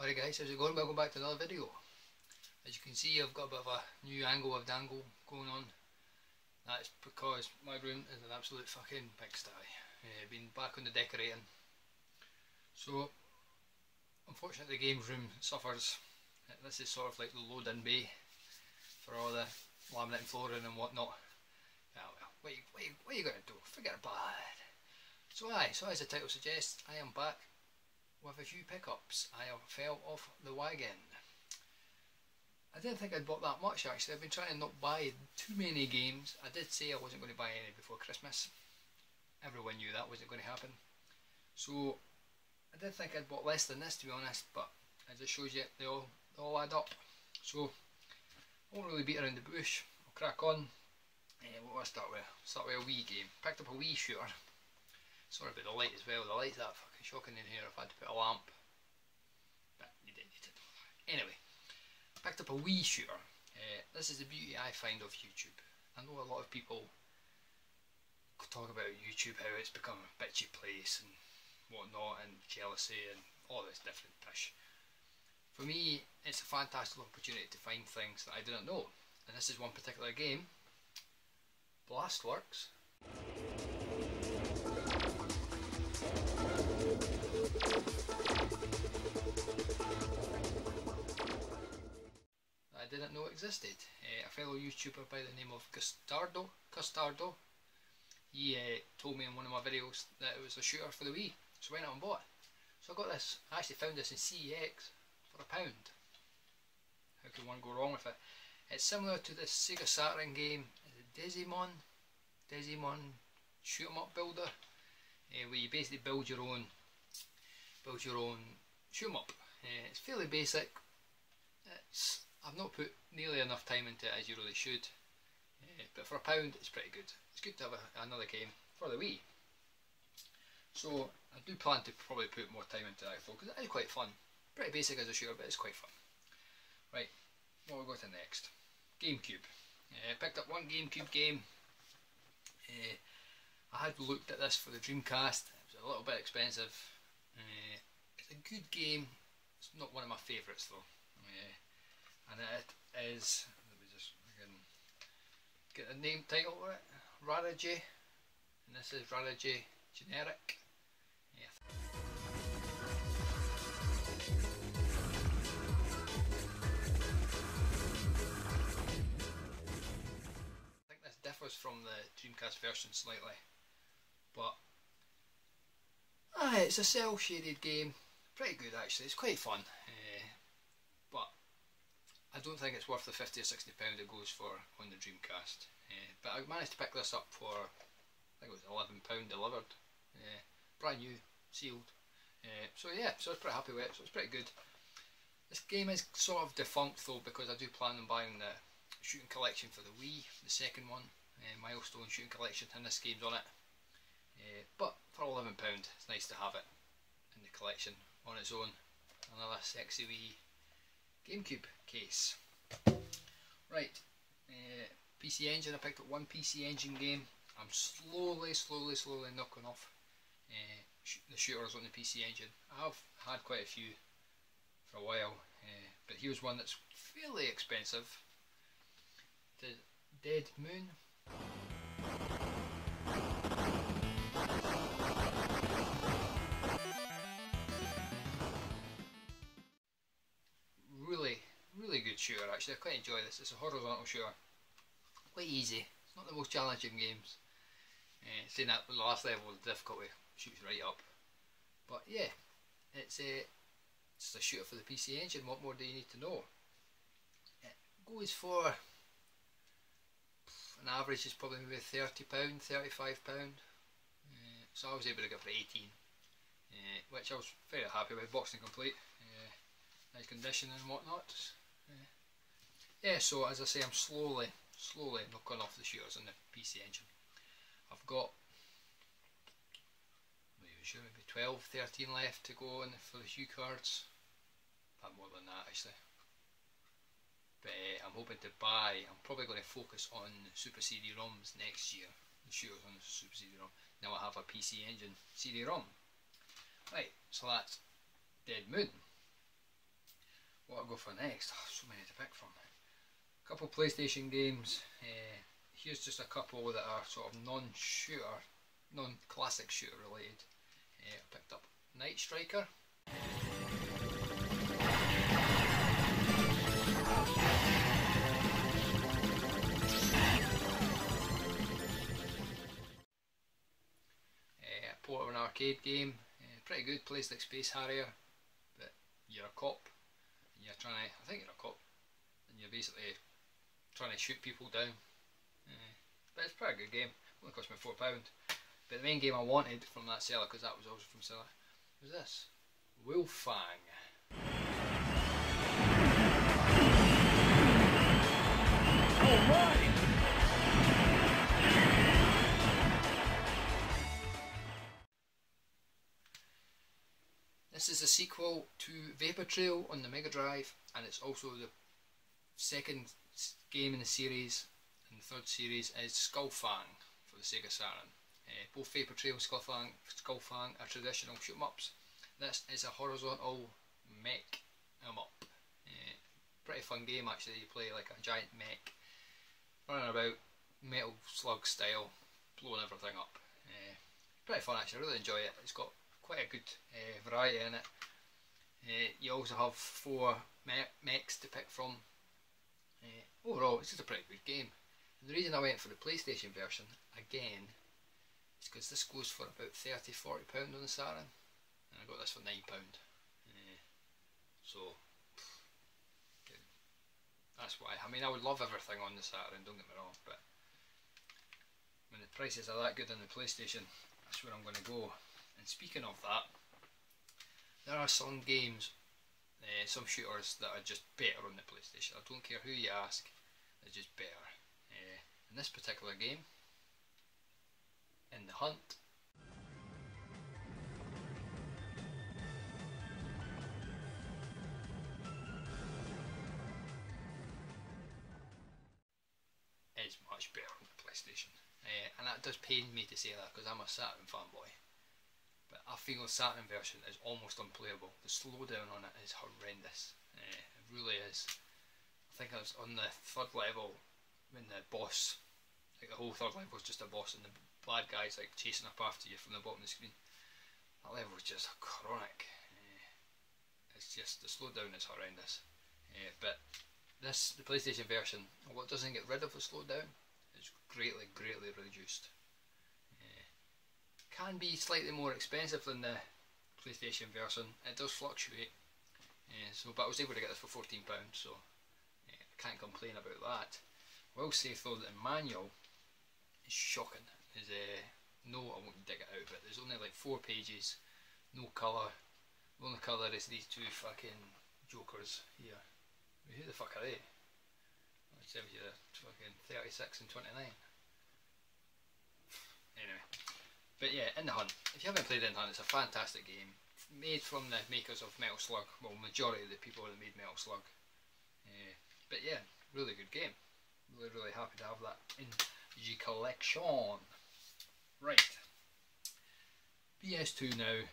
Alright guys, how's it going? Welcome back to another video. As you can see, I've got a bit of a new angle of dangle going on. That's because my room is an absolute fucking pigsty. Been back on the decorating. So, unfortunately the games room suffers. This is sort of like the load-in bay for all the laminate and flooring and whatnot. Well, what are you going to do? Forget about it. So as the title suggests, I am back with a few pickups. I fell off the wagon. I didn't think I'd bought that much actually. I've been trying to not buy too many games. I did say I wasn't going to buy any before Christmas. Everyone knew that wasn't going to happen. So I did think I'd bought less than this, to be honest, but as it shows you, they all add up. So I won't really beat around the bush. I'll crack on. What do I start with? Start with a Wii game. Picked up a Wii shooter. Sorry about the light as well. The light's that fucking shocking in here. I've had to put a lamp. But you didn't need to know that. Anyway, picked up a Wii shooter. This is the beauty I find of YouTube. I know a lot of people talk about YouTube, how it's become a bitchy place and whatnot, and jealousy and all this different pish. For me, it's a fantastic opportunity to find things that I didn't know. And this is one particular game. Blastworks. I didn't know existed. A fellow YouTuber by the name of Custardo, he told me in one of my videos that it was a shooter for the Wii, so I went out and bought it. So I got this. I actually found this in CEX for £1. How can one go wrong with it? It's similar to this Sega Saturn game, Digimon shoot 'em up builder, where you basically build your own shoot 'em up. It's fairly basic. I've not put nearly enough time into it as you really should, but for £1 it's pretty good. It's good to have another game for the Wii. So I do plan to probably put more time into that because it is quite fun. Pretty basic as a shooter, but it's quite fun. Right, what we'll go to next. GameCube. Picked up one GameCube game. I had looked at this for the Dreamcast. It was a little bit expensive. It's a good game. It's not one of my favourites though. And it is, let me just get the name title for it, Rarage, and this is Rarage Generic. Yeah. I think this differs from the Dreamcast version slightly, but it's a cel shaded game, pretty good actually, it's quite fun. But I don't think it's worth the £50 or £60 it goes for on the Dreamcast. But I managed to pick this up for, I think it was £11 delivered. Brand new, sealed. So yeah, so I was pretty happy with it, so it's pretty good. This game is sort of defunct though, because I do plan on buying the shooting collection for the Wii, the second one, Milestone shooting collection, and this game's on it. But for £11 it's nice to have it in the collection on its own. Another sexy wee GameCube case. Right, PC Engine. I picked up one PC Engine game. I'm slowly knocking off the shooters on the PC Engine. I've had quite a few for a while, but here's one that's fairly expensive. The Dead Moon. Really good shooter actually. I quite enjoy this. It's a horizontal shooter. Quite easy. It's not the most challenging games. Saying that the last level the difficulty shoots right up. But yeah, it's a shooter for the PC Engine. What more do you need to know? It goes for an average is probably maybe £30, £35. So I was able to get it for 18, which I was very happy with. Boxing complete. Nice condition and whatnot. Yeah, so as I say, I'm slowly knocking off the shooters on the PC Engine. I've got maybe 12, 13 left to go for the Hue cards. Not more than that actually. But I'm hoping to buy, I'm probably going to focus on Super CD-ROMs next year. The shooters on the Super CD-ROM. Now I have a PC Engine CD-ROM. Right, so that's Dead Moon. What I'll go for next? Oh, so many to pick from. A couple PlayStation games. Here's just a couple that are sort of non-shooter, non-classic shooter related. I picked up Night Striker. Port of an arcade game. Pretty good, plays like Space Harrier, but you're a cop and you're trying to, I think you're a cop, and you're basically trying to shoot people down. But it's a pretty good game. Only cost me £4. But the main game I wanted from that seller, because that was also from seller, was this Wolfang. Alright! This is a sequel to Vapor Trail on the Mega Drive, and it's also the second game in the series, and the third series is Skullfang for the Sega Saturn. Both Vapor Trail and Skullfang are traditional shoot-em-ups. This is a horizontal mech em-up. Pretty fun game actually. You play like a giant mech running about, Metal Slug style, blowing everything up. Pretty fun actually, I really enjoy it. It's got quite a good variety in it. You also have 4 mechs to pick from. Overall, it's just a pretty good game. And the reason I went for the PlayStation version again is because this goes for about £30–40 on the Saturn, and I got this for £9. So that's why. I mean, I would love everything on the Saturn, don't get me wrong, but when the prices are that good on the PlayStation, that's where I'm going to go. And speaking of that, there are some games, some shooters that are just better on the PlayStation. I don't care who you ask, they're just better. In this particular game, In the Hunt, is much better on the PlayStation. And that does pain me to say that, because I'm a Saturn fanboy. But I feel the Saturn version is almost unplayable. The slowdown on it is horrendous. It really is. I think I was on the 3rd level when the boss, like the whole 3rd level is just a boss and the bad guy's like chasing up after you from the bottom of the screen. That level is just chronic. It's just, the slowdown is horrendous. But this, the PlayStation version, what doesn't get rid of the slowdown, is greatly reduced. Can be slightly more expensive than the PlayStation version. It does fluctuate, but I was able to get this for £14, so I can't complain about that. I will say though that the manual is shocking. No, I won't dig it out, but there's only like 4 pages, no colour. The only colour is these 2 fucking jokers here. Who the fuck are they? It tells you they're fucking 36 and 29. Anyway. But yeah, In the Hunt. If you haven't played In the Hunt, it's a fantastic game. Made from the makers of Metal Slug. Well, majority of the people that made Metal Slug. But yeah, really good game. Really happy to have that in the collection. Right. PS2 now.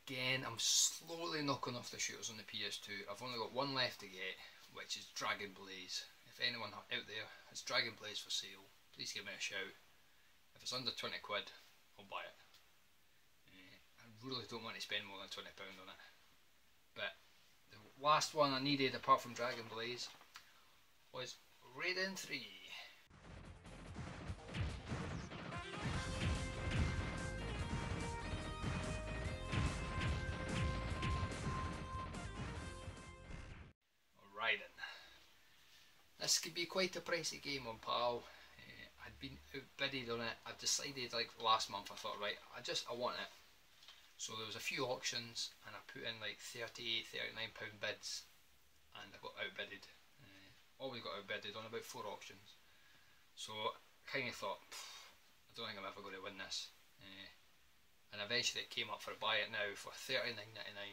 Again, I'm slowly knocking off the shooters on the PS2. I've only got one left to get, which is Dragon Blaze. If anyone out there has Dragon Blaze for sale, please give me a shout. If it's under 20 quid, I'll buy it. I really don't want to spend more than £20 on it. But the last one I needed, apart from Dragon Blaze, was Raiden 3. Raiden. This could be quite a pricey game on PAL. I'd been outbidded on it. I've decided, like last month, I thought, right, I want it. So there was a few auctions, and I put in like £38–39 bids, and I got outbidded. Always got outbidded on about 4 auctions. So I kind of thought, I don't think I'm ever going to win this. And eventually it came up for a buy it now for £39.99. I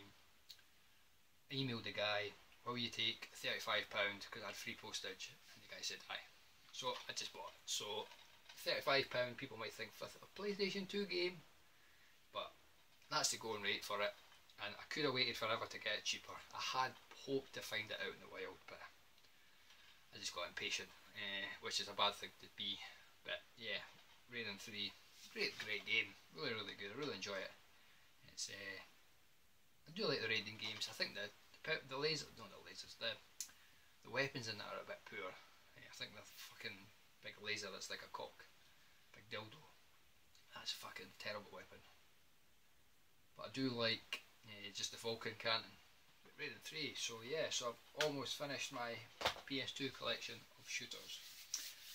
emailed the guy, will you take £35 because I had free postage, and the guy said aye. So I just bought it. So £35, people might think a PlayStation 2 game, but that's the going rate for it. and I could have waited forever to get it cheaper. I had hoped to find it out in the wild, but I just got impatient, which is a bad thing to be. But yeah, Raiden 3, great game, really good. I really enjoy it. It's I do like the Raiden games. I think the lasers, not the lasers, the weapons in that are a bit poor. I think the fucking big laser that's like a cock, big dildo, that's a fucking terrible weapon. But I do like just the Vulcan cannon. But Raiden 3, so yeah, so I've almost finished my PS2 collection of shooters.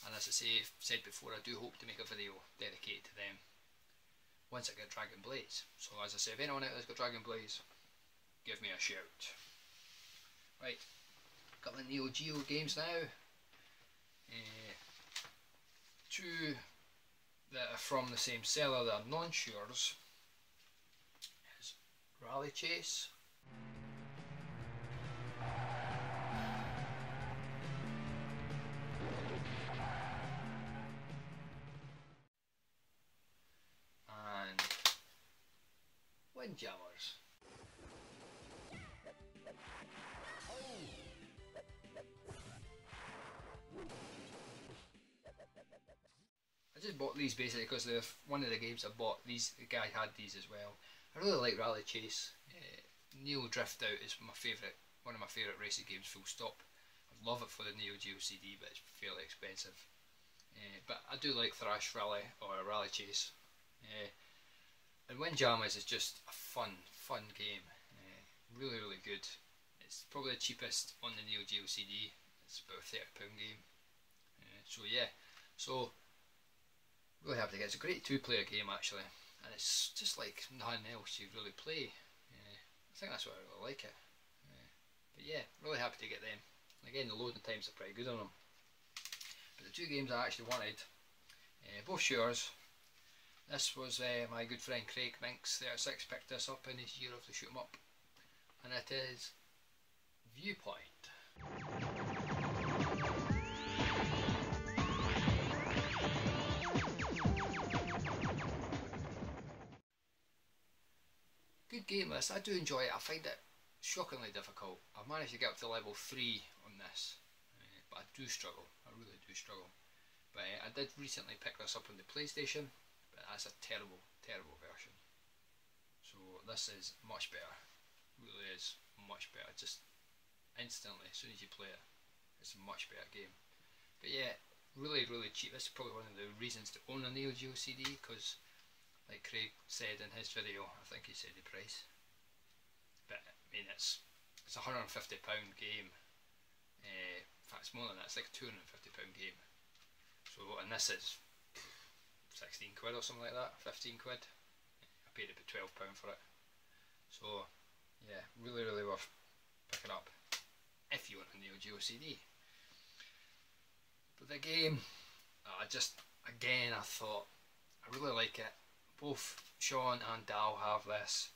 And as I said before, I do hope to make a video dedicated to them once I get Dragon Blaze. So as I say, if anyone out there's got Dragon Blaze, give me a shout. Right, a couple of Neo Geo games now. Two that are from the same seller that are non-shooters is Rally Chase and Windjammers. I just bought these basically because they're one of the games I bought. The guy had these as well. I really like Rally Chase. Neo Drift Out is one of my favourite racing games, full stop. I love it for the Neo Geo CD, but it's fairly expensive. But I do like Thrash Rally or Rally Chase. And Windjammers is just a fun game. Really good. It's probably the cheapest on the Neo Geo CD. It's about a £30 game. So yeah, so really happy to get it. It's a great two-player game actually, and it's just like nothing else you really play. I think that's why I really like it. But yeah, really happy to get them. Again, the loading times are pretty good on them. But the two games I actually wanted, both shooters. This was my good friend Craig Minx36 picked this up in his year of the Shmup, and it is Viewpoint. Good game this, I do enjoy it. I find it shockingly difficult. I've managed to get up to level 3 on this, but I do struggle, I really do struggle. But I did recently pick this up on the PlayStation, but that's a terrible version. So this is much better, really is much better, just instantly, as soon as you play it, it's a much better game. But yeah, really cheap. This is probably one of the reasons to own a Neo Geo CD, because like Craig said in his video, I think he said the price, but I mean it's a £150 game. In fact, it's more than that. It's like a £250 game. So, and this is 16 quid or something like that, 15 quid. I paid about £12 for it. So yeah, really worth picking up if you want a Neo Geo CD. But the game, I thought I really like it. Both Sean and Dal have this,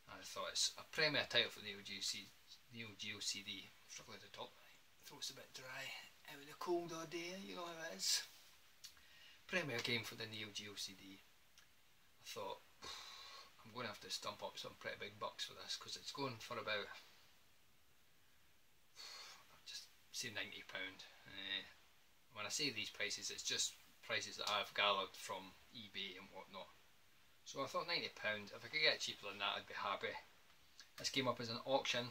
and I thought it's a premier title for Neo Geo CD. I'm struggling to talk. My throat's a bit dry out of the cold all day, you know how it is. Premier game for the Neo Geo CD. I thought I'm going to have to stump up some pretty big bucks for this, because it's going for about, just say £90. When I say these prices, it's just prices that I've gathered from eBay and whatnot. So I thought £90, if I could get it cheaper than that I'd be happy. This came up as an auction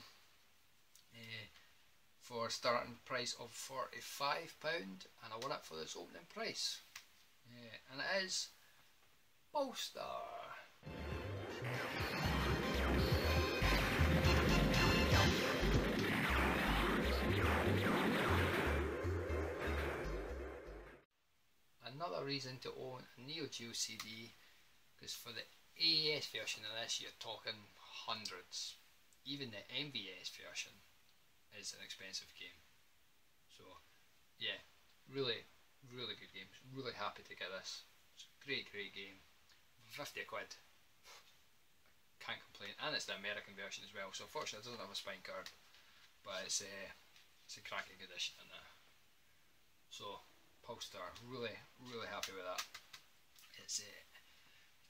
for a starting price of £45, and I won it for its opening price. And it is Polestar. Another reason to own a Neo Geo CD, because for the AES version of this you're talking hundreds. Even the MVS version is an expensive game. So yeah, really good game. Really happy to get this. It's a great game. 50 quid. Can't complain. And it's the American version as well, so unfortunately it doesn't have a spine card, but it's a cracking edition in there. So Polestar, really happy with that. It's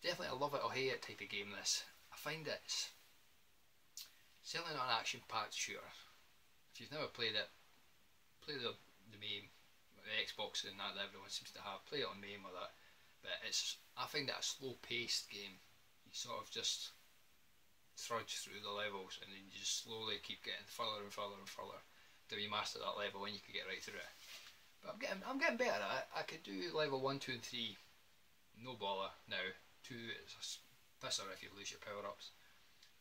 definitely a love it or hate it type of game this. I find it's certainly not an action-packed shooter. If you've never played it, play the MAME, the Xbox and that everyone seems to have. Play it on MAME or that. But I find it a slow-paced game. You sort of just trudge through the levels and then you just slowly keep getting further and further and further till you master that level and you can get right through it. But I'm getting better at it. I could do level 1, 2 and 3 no bother now. 2 is a pisser if you lose your power-ups.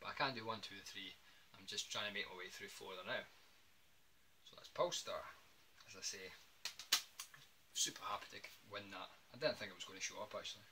But I can do 1, 2 and 3. I'm just trying to make my way through 4 there now. So that's Pulstar, as I say. Super happy to win that. I didn't think it was going to show up actually.